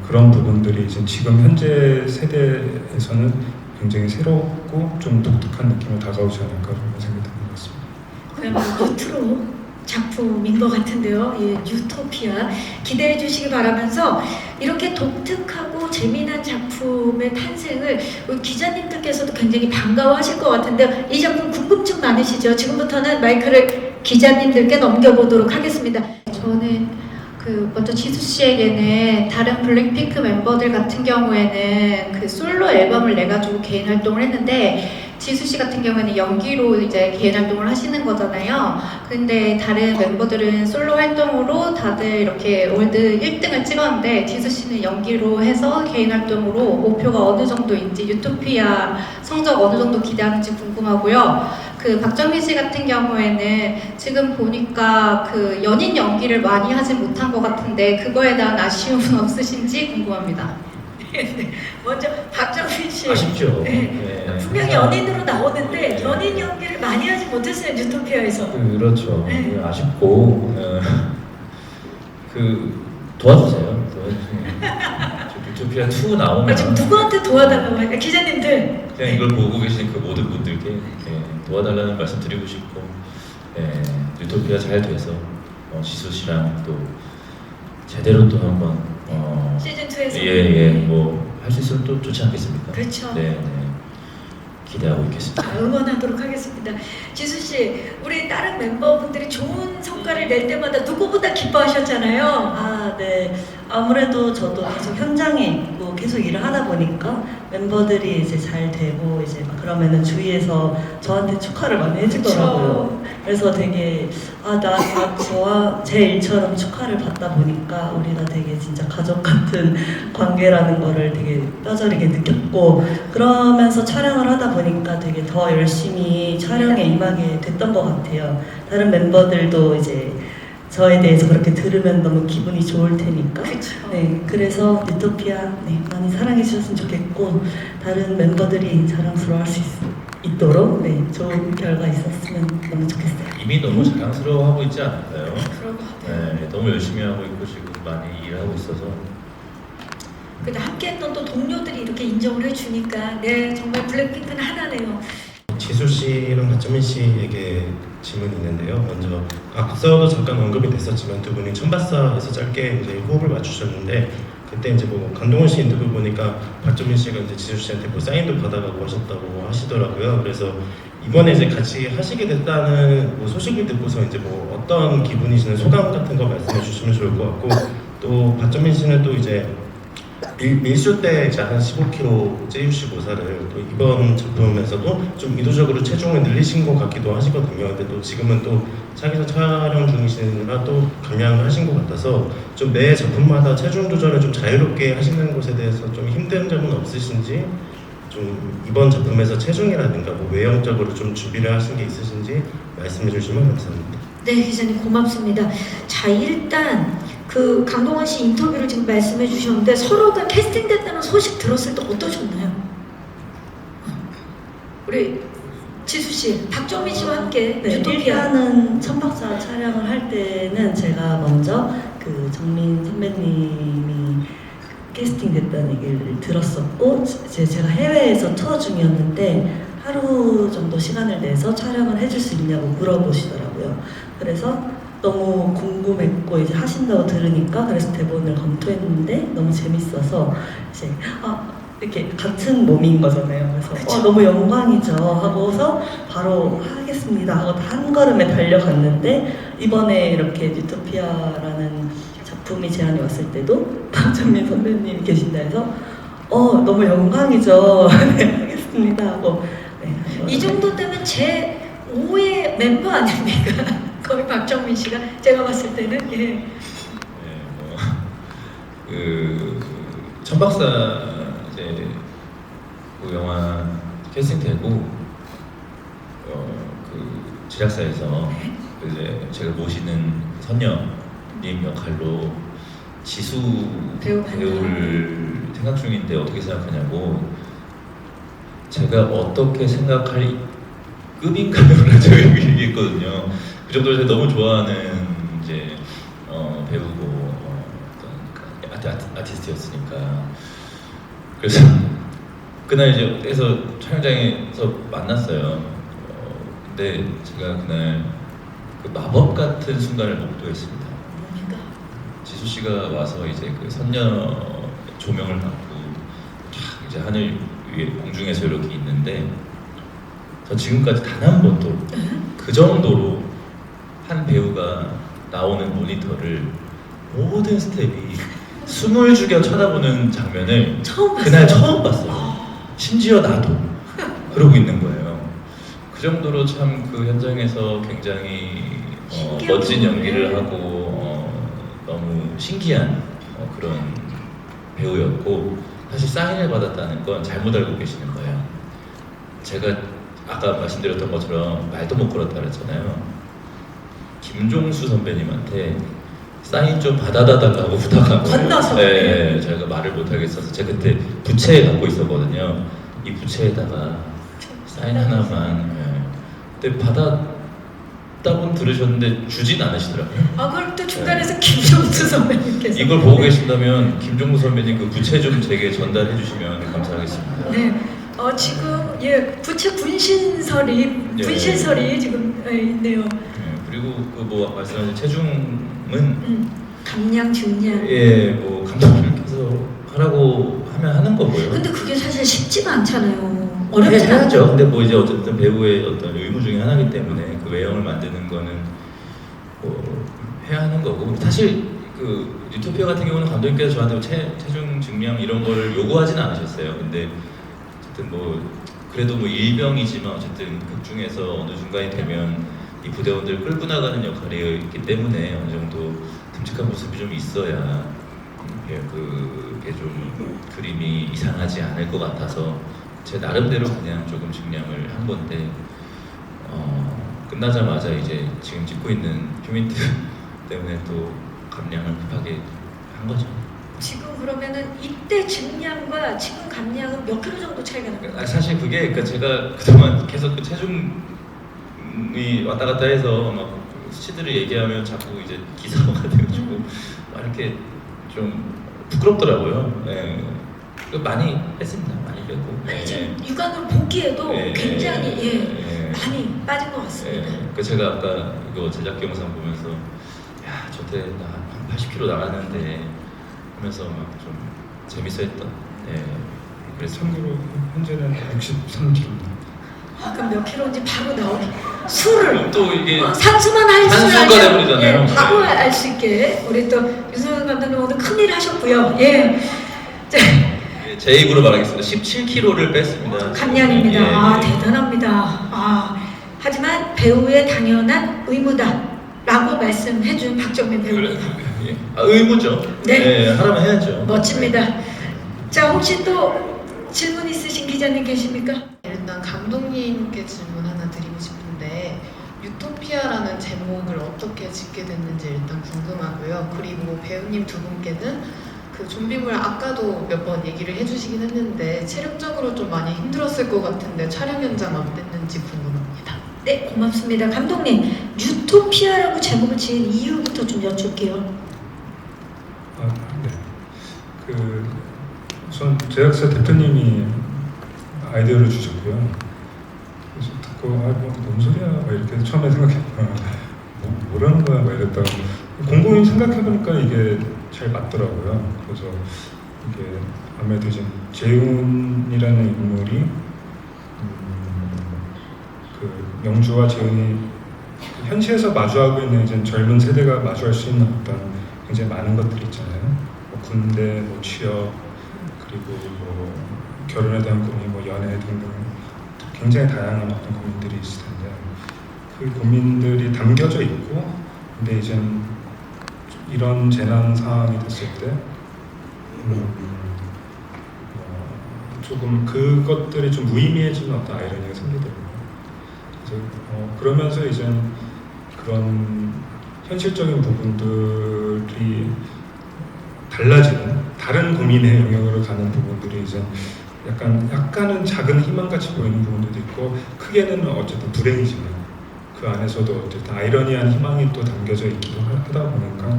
그런 부분들이 이제 지금 현재 세대에서는 굉장히 새롭고 좀 독특한 느낌으로 다가오지 않을까 그런 생각이 드는 것 같습니다. 그야말로 뉴트로 작품인 것 같은데요. 예, 유토피아 기대해 주시기 바라면서 이렇게 독특하고 재미난 작품의 탄생을 우리 기자님들께서도 굉장히 반가워하실 것 같은데요. 이 작품 궁금증 많으시죠? 지금부터는 마이크를 기자님들께 넘겨보도록 하겠습니다. 저는 먼저 지수 씨에게는 다른 블랙핑크 멤버들 같은 경우에는 그 솔로 앨범을 내가지고 개인 활동을 했는데 지수 씨 같은 경우에는 연기로 이제 개인 활동을 하시는 거잖아요. 근데 다른 멤버들은 솔로 활동으로 다들 이렇게 월드 1등을 찍었는데 지수 씨는 연기로 해서 개인 활동으로 목표가 어느 정도인지 유토피아 성적 어느 정도 기대하는지 궁금하고요. 박정민 씨 같은 경우에는 지금 보니까 연인 연기를 많이 하지 못한 것 같은데 그거에 대한 아쉬움은 없으신지 궁금합니다. 네, 먼저 박정민 씨. 아쉽죠. 네. 네. 분명히 연인으로 나오는데 네. 연인 연기를 많이 하지 못했어요. 유토피아에서. 그렇죠. 네. 아쉽고 도와주세요. 저 유토피아 2 나오면 지금 누구한테 도와달라고 할까? 기자님들. 그냥 이걸 보고 계신 그 모든 분들께 도와달라는 말씀 드리고 싶고 유토피아 잘 돼서 지수 씨랑 또 제대로 또 한번 시즌 2에서. 뭐 할 수 있으면 또 좋지 않겠습니까? 그렇죠. 네. 기대하고 있겠습니다. 응원하도록 하겠습니다. 지수 씨, 우리 다른 멤버분들이 좋은 성과를 낼 때마다 누구보다 기뻐하셨잖아요. 아, 네. 아무래도 저도 계속 현장에 있고 계속 일을 하다 보니까 멤버들이 이제 잘 되고 이제 막 그러면은 주위에서 저한테 축하를 많이 해주더라고요. 그래서 되게 저와 제 일처럼 축하를 받다 보니까 우리가 되게 진짜 가족 같은 관계라는 거를 되게 뼈저리게 느꼈고 그러면서 촬영을 하다 보니까 되게 더 열심히 촬영에 임하게 됐던 것 같아요. 다른 멤버들도 이제 저에 대해서 그렇게 들으면 너무 기분이 좋을 테니까. 그렇죠. 네, 그래서 유토피아 많이 사랑해 주셨으면 좋겠고 다른 멤버들이 자랑스러워할 수 있도록 좋은 결과 있었으면 너무 좋겠어요. 이미 너무 자랑스러워하고 있지 않을까요? 그런 것 같아요. 네, 너무 열심히 하고 있고 지금 많이 일하고 있어서 근데 함께했던 또 동료들이 이렇게 인정을 해주니까 정말 블랙핑크는 하나네요. 지수 씨랑 박정민 씨에게 질문이 있는데요. 먼저 앞서도 잠깐 언급이 됐었지만 두 분이 천바사에서 짧게 이제 호흡을 맞추셨는데 그때 이제 뭐 강동원 씨 인터뷰 보니까 박정민 씨가 이제 지수 씨한테 뭐 사인도 받아가고 하셨다고 하시더라고요. 그래서 이번에 이제 같이 하시게 됐다는 뭐 소식을 듣고서 이제 뭐 어떤 기분이시는 소감 같은 거 말씀해 주시면 좋을 것 같고 또 박정민 씨는 또 이제 밀수 때 이제 한 15kg 찌우시 모사를 또 이번 작품에서도 좀 의도적으로 체중을 늘리신 것 같기도 하시거든요. 근데 또 지금은 또 차기작 촬영 중이시느라 또 감량을 하신 것 같아서 좀 매 작품마다 체중 조절을 좀 자유롭게 하시는 것에 대해서 좀 힘든 점은 없으신지 좀 이번 작품에서 체중이라든가 뭐 외형적으로 좀 준비를 하신 게 있으신지 말씀해 주시면 감사합니다. 네, 기자님 고맙습니다. 자, 일단 강동원 씨 인터뷰를 지금 말씀해 주셨는데 서로가 캐스팅됐다는 소식 들었을 때 어떠셨나요? 우리 지수 씨, 박정민 씨와 함께 유토피아. 일단은 천박사 촬영을 할 때는 제가 먼저 정민 선배님이 캐스팅됐다는 얘기를 들었었고 제가 해외에서 투어 중이었는데 하루 정도 시간을 내서 촬영을 해줄 수 있냐고 물어보시더라고요. 그래서 너무 궁금했고 이제 하신다고 들으니까 그래서 대본을 검토했는데 너무 재밌어서 이제 이렇게 같은 몸인 거잖아요. 그래서 너무 영광이죠 하고서 바로 하겠습니다 하고 한 걸음에 달려갔는데 이번에 이렇게 유토피아라는 작품이 제안이 왔을 때도 박정민 선배님 계신다 해서 너무 영광이죠. 네, 하겠습니다 하고 이 정도 되면 제 5의 멤버 아닙니까? 거의 박정민 씨가 제가 봤을 때는 천박사 이제 그 영화 캐스팅되고 제작사에서 그 이제 제가 모시는 선녀님 역할로 지수 배우를 생각 중인데 어떻게 생각하냐고. 제가 어떻게 생각할 급인가요를 제가 얘기했거든요. 그 정도로 제가 너무 좋아하는 이제 배우고 아티스트였으니까. 그래서 그날 이제 해서 촬영장에서 만났어요. 근데 제가 그날 그 마법 같은 순간을 목도했습니다. 뭡니까? 지수 씨가 와서 이제 그 선녀 조명을 받고 쫙 이제 하늘 위에 공중에서 이렇게 있는데, 저 지금까지 단 한 번도 그 정도로 한 배우가 나오는 모니터를 모든 스텝이 숨을 죽여 쳐다보는 장면을 그날 처음 봤어요. 심지어 나도 그러고 있는 거예요. 그 정도로 참 그 현장에서 굉장히 멋진 연기를 하고 너무 신기한 그런 배우였고, 사실 사인을 받았다는 건 잘못 알고 계시는 거예요. 제가 아까 말씀드렸던 것처럼 말도 못 걸었다 그랬잖아요. 김종수 선배님한테 사인 좀 받아달라고 부탁한 거예요. 건너서. 네, 제가 말을 못 하겠어서 제가 그때 부채 갖고 있었거든요. 이 부채에다가 사인 하나만. 근데 받았다고 들으셨는데 주진 않으시더라고요. 아, 그걸 또 중간에서 김종수 선배님께서 이걸 보고 계신다면 김종수 선배님 그 부채 좀 제게 전달해 주시면 감사하겠습니다. 네, 지금 부채 분신설이 지금 있네요. 네, 그리고 그 뭐 말씀하신 체중은 감량, 중량. 뭐 감독님께서 하라고 하면 하는 거고요. 근데 그게 사실 쉽지가 않잖아요. 네, 어렵지 않죠. 해야죠. 근데 뭐 이제 어쨌든 배우의 어떤 의무 중에 하나이기 때문에 그 외형을 만드는 거는 뭐 해야 하는 거고, 사실 그 유토피아 같은 경우는 감독님께서 저한테 체중 증명 이런 거를 요구하지는 않으셨어요. 근데 어쨌든 뭐 그래도 뭐 일병이지만 어쨌든 극 중에서 어느 중간이 되면 이 부대원들 끌고 나가는 역할이기 때문에 어느 정도 듬직한 모습이 좀 있어야 그게 좀 그림이 이상하지 않을 것 같아서 제 나름대로 그냥 조금 증량을 한 건데, 끝나자마자 이제 지금 찍고 있는 휴민트 때문에 또 감량을 급하게 한 거죠. 지금 그러면은 이때 증량과 지금 감량은 몇 킬로 정도 차이가 나요? 사실 그게 그러니까 제가 그동안 계속 그 체중이 왔다 갔다 해서 막 수치들을 얘기하면 자꾸 이제 기사화가 돼가지고 막 이렇게 좀 부끄럽더라고요. 네. 많이 했습니다. 많이 뺐고. 아니 지금 육안으로 보기에도 굉장히 네. 많이 빠진 것 같습니다. 그 제가 아까 이거 제작기 영상 보면서 야 저때 나 한 80kg 나갔는데 하면서 막 좀 재밌어했던. 그래서 참고로 현재는 63kg입니다. 그럼 몇 킬로인지 바로 나오게 술을 또 이게 산수만 할 줄 산수가 알게 돼버리잖아요. 바로 네. 알 수 있게 우리 또 유승현 감독님 오늘 큰일 하셨고요. 자, 제 입으로 말하겠습니다. 17kg를 뺐습니다. 감량입니다. 예. 대단합니다. 하지만 배우의 당연한 의무다라고 말씀해준 박정민 배우입니다. 예. 의무죠. 네. 하라면 해야죠. 멋집니다. 자, 혹시 또 질문 있으신 기자님 계십니까? 일단 감독님께 질문 하나 드리고 싶은데, 유토피아라는 제목을 어떻게 짓게 됐는지 일단 궁금하고요. 그리고 배우님 두 분께는 그 좀비물 아까도 몇 번 얘기를 해주시긴 했는데 체력적으로 좀 많이 힘들었을 것 같은데 촬영 현장 어땠는지 궁금합니다. 네, 고맙습니다. 감독님, 유토피아라고 제목을 지은 이유부터 좀 여쭐게요. 네. 우선 제작사 대표님이 아이디어를 주셨고요. 그래서 듣고 뭔 소리야? 막 이렇게 처음에 생각했다가 뭐라는 거야? 막 이랬다가 곰곰이 생각해보니까 이게 잘 맞더라고요. 그래서 이게 아무래도 이제 재훈이라는 인물이 그 영주와 재훈이 현실에서 마주하고 있는 이제 젊은 세대가 마주할 수 있는 어떤 굉장히 많은 것들 있잖아요. 뭐 군대, 뭐 취업, 그리고 뭐 결혼에 대한 고민, 뭐 연애 등등 굉장히 다양한 어떤 고민들이 있을 텐데 그 고민들이 담겨져 있고, 근데 이제 이런 재난 상황이 됐을 때 조금 그것들이 좀 무의미해지는 어떤 아이러니가 생기더라고요. 그래서 그러면서 이제 그런 현실적인 부분들이 달라지는 다른 고민의 영역으로 가는 부분들이 이제 약간은 작은 희망같이 보이는 부분들도 있고 크게는 어쨌든 불행이지만 그 안에서도 어쨌든 아이러니한 희망이 또 담겨져 있기도 하다 보니까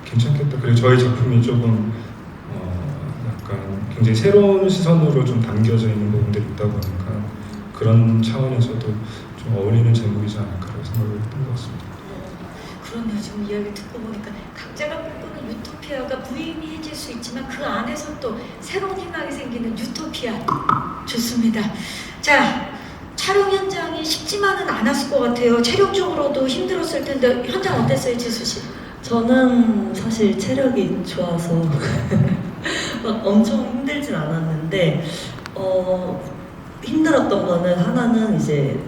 괜찮겠다. 그리고 저희 작품이 조금 약간 굉장히 새로운 시선으로 좀 담겨져 있는 부분들이 있다 보니까 그런 차원에서도 좀 어울리는 제목이지 않을까라고 생각을 했던 것 같습니다. 그러네요. 지금 이야기 듣고 보니까 각자가 꿈꾸는 유토피아가 무의미해질 수 있지만 그 안에서 또 새로운 희망이 생기는 유토피아. 좋습니다. 자, 촬영 현장이 쉽지만은 않았을 것 같아요. 체력적으로도 힘들었을 텐데 현장 어땠어요, 지수 씨? 저는 사실 체력이 좋아서 막 엄청 힘들진 않았는데 힘들었던 거는 하나는 이제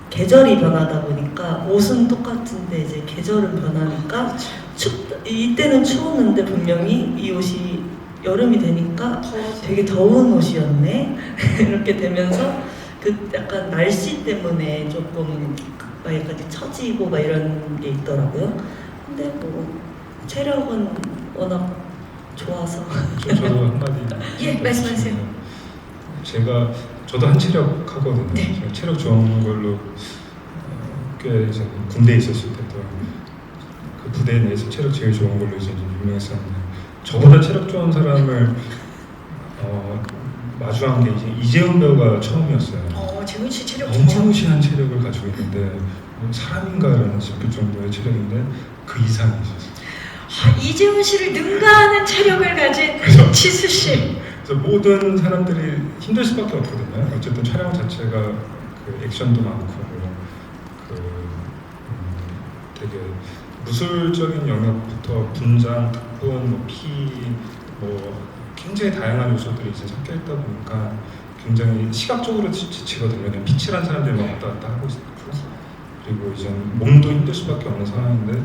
계절이 변하다 보니까 옷은 똑같은데 이제 계절은 변하니까 이때는 추웠는데 분명히 이 옷이 여름이 되니까 되게 더운 옷이었네 이렇게 되면서 그 약간 날씨 때문에 조금 막 약간 처지고 막 이런 게 있더라고요. 근데 뭐 체력은 워낙 좋아서 저도 한마디. 예, 말씀하세요. 저도 한체력 하거든요. 네. 제가 체력 좋은 걸로 꽤 이제 군대에 있었을 때도 그 부대 내에서 체력 제일 좋은 걸로 이제 유명했었는데 저보다 체력 좋은 사람을 마주한 게 이제 이재훈 배우가 처음이었어요. 재훈 씨 체력 좋죠. 어마무시한 체력을 가지고 있는데 사람인가라는 싶을 정도의 체력인데 그 이상이 있었어요. 이재훈 씨를 능가하는 체력을 가진 지수 씨. 그래서 모든 사람들이 힘들 수밖에 없거든요. 어쨌든 촬영 자체가 그 액션도 많고 되게 무술적인 영역부터 분장, 특분, 굉장히 다양한 요소들이 이제 섞여 있다 보니까 굉장히 시각적으로 지치거든요. 그냥 빛이란 사람들이 막 왔다 갔다 하고 있고 그리고 이제 몸도 힘들 수밖에 없는 상황인데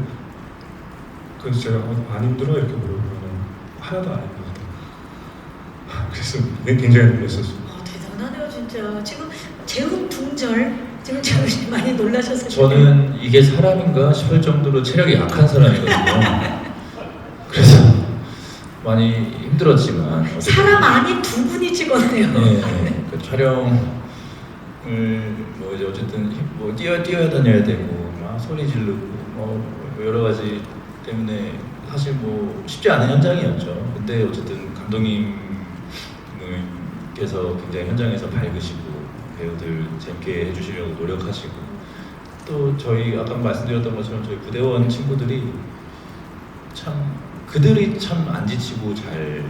그래서 제가 안 힘들어 이렇게 물어보면 하나도 안 힘들다. 그래서 굉장히 놀랐었어요. 대단하네요 진짜. 지금 재훈 둥절 지금 재훈 씨 많이 놀라셨을 텐데. 저는 이게 사람인가 싶을 정도로 체력이 약한 사람이거든요. 그래서 많이 힘들었지만 어쨌든 사람 아닌 두 분이 찍었네요. 네, 그 촬영을 뭐 이제 어쨌든 뭐 뛰어야 다녀야 되고 막 소리 지르고 뭐 여러 가지 때문에 사실 뭐 쉽지 않은 현장이었죠. 근데 어쨌든 감독님께서 굉장히 현장에서 밝으시고 배우들 재밌게 해주시려고 노력하시고 또 저희 아까 말씀드렸던 것처럼 저희 부대원 친구들이 그들이 참 안 지치고 잘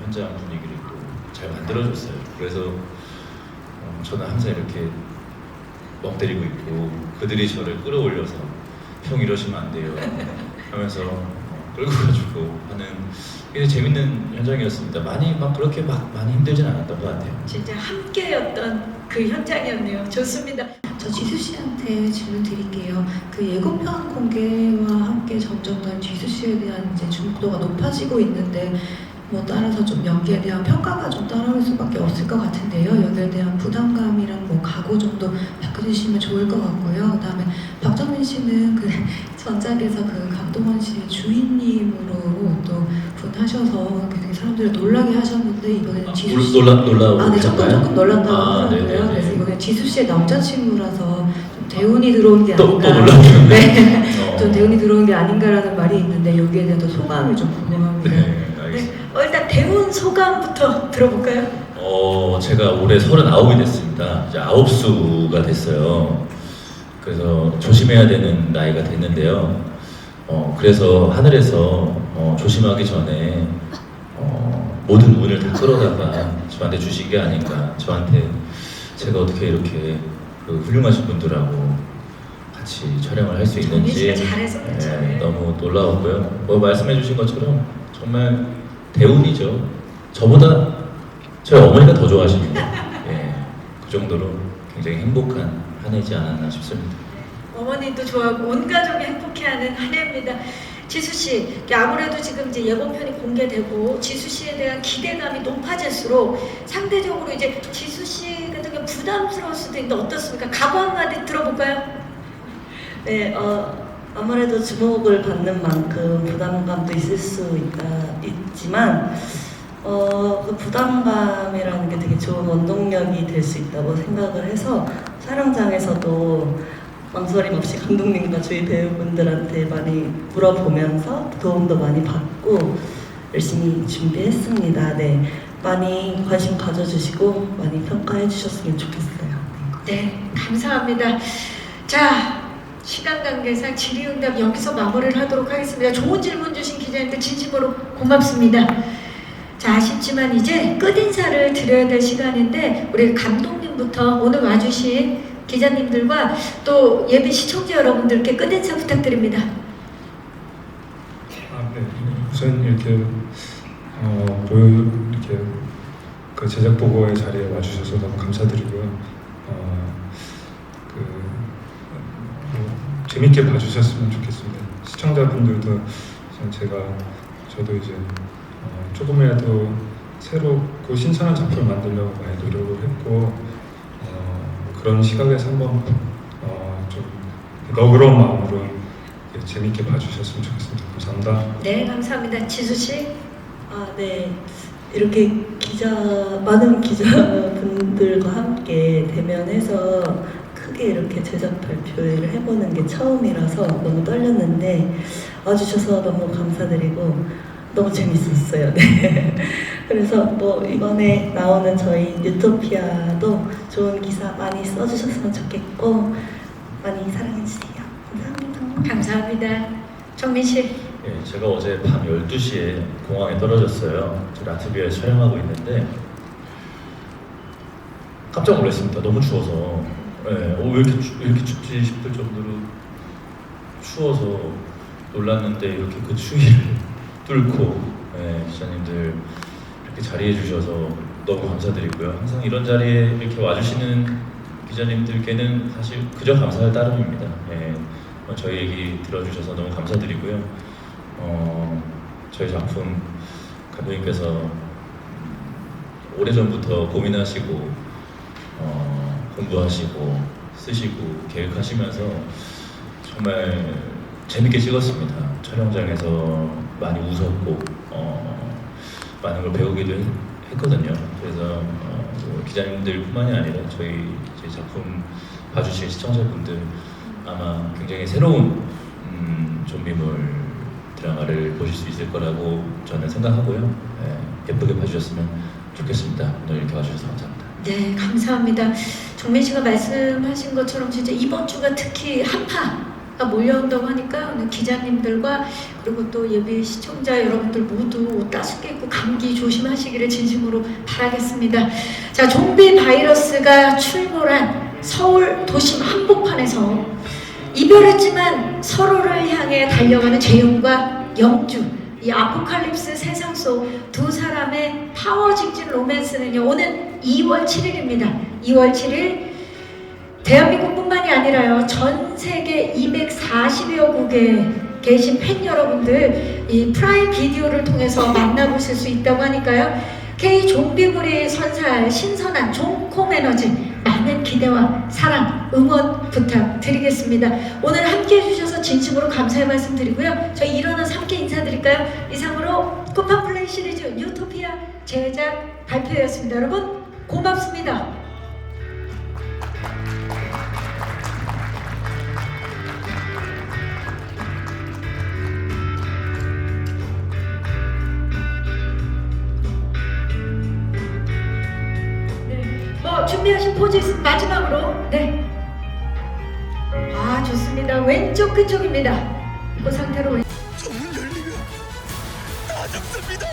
현장 분위기를 또 잘 만들어줬어요. 그래서 저는 항상 이렇게 멍 때리고 있고 그들이 저를 끌어올려서 형 이러시면 안 돼요 하면서 끌고 가지고 하는 굉장히 재밌는 현장이었습니다. 그렇게 많이 힘들진 않았던 것 같아요. 진짜 함께였던 그 현장이었네요. 좋습니다. 저 지수 씨한테 질문 드릴게요. 그 예고편 공개와 함께 점점 더 지수 씨에 대한 이제 주목도가 높아지고 있는데 뭐 따라서 좀 연기에 대한 평가가 좀 따라올 수밖에 없을 것 같은데요. 여기에 대한 부담감이랑 뭐 각오 정도 바꿔주시면 좋을 것 같고요. 그다음에 박정민 씨는 그 전작에서 그 강동원 씨의 주인님으로 또 분하셔서 굉장히 사람들을 놀라게 하셨는데 이번에는 지수 씨 놀라고 네, 조금 놀란다고 하더라고요. 네네네. 그래서 이번에 지수 씨의 남자친구라서 좀 대운이 들어온 게 또 아닌가. 놀라셨네. 네, 좀 대운이 들어온 게 아닌가라는 말이 있는데 여기에 대한 또 소감이 좀 궁금합니다. 네, 알겠습니다. 일단 대훈 소감부터 들어볼까요? 제가 올해 39이 됐습니다. 이제 9수가 됐어요. 그래서 조심해야 되는 나이가 됐는데요. 그래서 하늘에서 조심하기 전에 모든 운을 다 끌어다가 저한테 주신 게 아닌가. 저한테 제가 어떻게 이렇게 그 훌륭하신 분들하고 같이 촬영을 할 수 있는지 잘해서 그렇죠. 너무 놀라웠고요. 뭐 말씀해주신 것처럼 정말 대운이죠. 저보다 저희 어머니가 더 좋아하십니다. 예, 그 정도로 굉장히 행복한 한 해지 않았나 싶습니다. 어머니도 좋아하고 온 가족이 행복해하는 한 해입니다. 지수 씨, 아무래도 지금 이제 예고편이 공개되고 지수 씨에 대한 기대감이 높아질수록 상대적으로 이제 지수 씨 같은 경우 부담스러울 수도 있는데 어떻습니까? 각오 한마디 들어볼까요? 네, 아무래도 주목을 받는 만큼 부담감도 있을 수 있지만 그 부담감이라는 게 되게 좋은 원동력이 될 수 있다고 생각을 해서 촬영장에서도 망설임 없이 감독님과 주위 배우분들한테 많이 물어보면서 도움도 많이 받고 열심히 준비했습니다. 네, 많이 관심 가져주시고 많이 평가해 주셨으면 좋겠어요. 네, 감사합니다. 자, 시간 관계상 질의응답 여기서 마무리를 하도록 하겠습니다. 좋은 질문 주신 기자님들 진심으로 고맙습니다. 자, 아쉽지만 이제 끝인사를 드려야 될 시간인데 우리 감독님부터 오늘 와주신 기자님들과 또 예비 시청자 여러분들께 끝인사 부탁드립니다. 네. 우선 이렇게 이렇게 그 제작 보고의 자리에 와주셔서 너무 감사드리고요. 재밌게 봐주셨으면 좋겠습니다. 시청자분들도 저도 이제 조금이라도 새롭고 신선한 작품을 만들려고 많이 노력을 했고 그런 시각에서 한번 좀 너그러운 마음으로 재밌게 봐주셨으면 좋겠습니다. 감사합니다. 네, 감사합니다. 지수 씨. 네. 이렇게 많은 기자분들과 함께 대면해서 크게 이렇게 제작 발표회를 해보는 게 처음이라서 너무 떨렸는데 와주셔서 너무 감사드리고 너무 재밌었어요. 네. 그래서 뭐 이번에 나오는 저희 유토피아도 좋은 기사 많이 써주셨으면 좋겠고 많이 사랑해주세요. 감사합니다. 감사합니다. 정민 씨. 예, 제가 어제 밤 12시에 공항에 떨어졌어요. 저 라트비아에 촬영하고 있는데 깜짝 놀랐습니다. 너무 추워서. 예, 왜 이렇게 춥지 싶을 정도로 추워서 놀랐는데 이렇게 그 추위를 뚫고 기자님들 이렇게 자리해 주셔서 너무 감사드리고요. 항상 이런 자리에 이렇게 와주시는 기자님들께는 사실 그저 감사할 따름입니다. 저희 얘기 들어주셔서 너무 감사드리고요. 저희 작품 감독님께서 오래전부터 고민하시고 공부하시고 쓰시고 계획하시면서 정말 재밌게 찍었습니다. 촬영장에서 많이 웃었고 많은 걸 배우기도 했거든요. 그래서 기자님들뿐만이 아니라 제 작품 봐주신 시청자분들 아마 굉장히 새로운 좀비물 드라마를 보실 수 있을 거라고 저는 생각하고요. 예쁘게 봐주셨으면 좋겠습니다. 오늘 이렇게 와주셔서 감사합니다. 네, 감사합니다. 정민 씨가 말씀하신 것처럼 진짜 이번 주가 특히 한파가 몰려온다고 하니까 오늘 기자님들과 그리고 또 예비 시청자 여러분들 모두 옷 따숩게 입고 감기 조심하시기를 진심으로 바라겠습니다. 자, 좀비 바이러스가 출몰한 서울 도심 한복판에서 이별했지만 서로를 향해 달려가는 재윤과 영주, 이 아포칼립스 세상 속 두 사람의 파워 직진 로맨스는요, 오는 2월 7일입니다. 2월 7일 대한민국뿐만이 아니라요, 전 세계 240여 국에 계신 팬 여러분들 이 프라임 비디오를 통해서 만나보실 수 있다고 하니까요. K 좀비물이 선사할 신선한 좀콤 에너지 많은 기대와 사랑, 응원 부탁드리겠습니다. 오늘 함께 해주셔서 진심으로 감사의 말씀드리고요. 저희 일어나서 함께 인사드릴까요? 이상으로 쿠팡 플레이 시리즈 유토피아 제작 발표였습니다. 여러분 고맙습니다. 준비하신 포즈 있으면 마지막으로. 네. 아, 좋습니다. 왼쪽 그쪽입니다. 그 상태로 왼쪽. 문 열리면 다 죽습니다.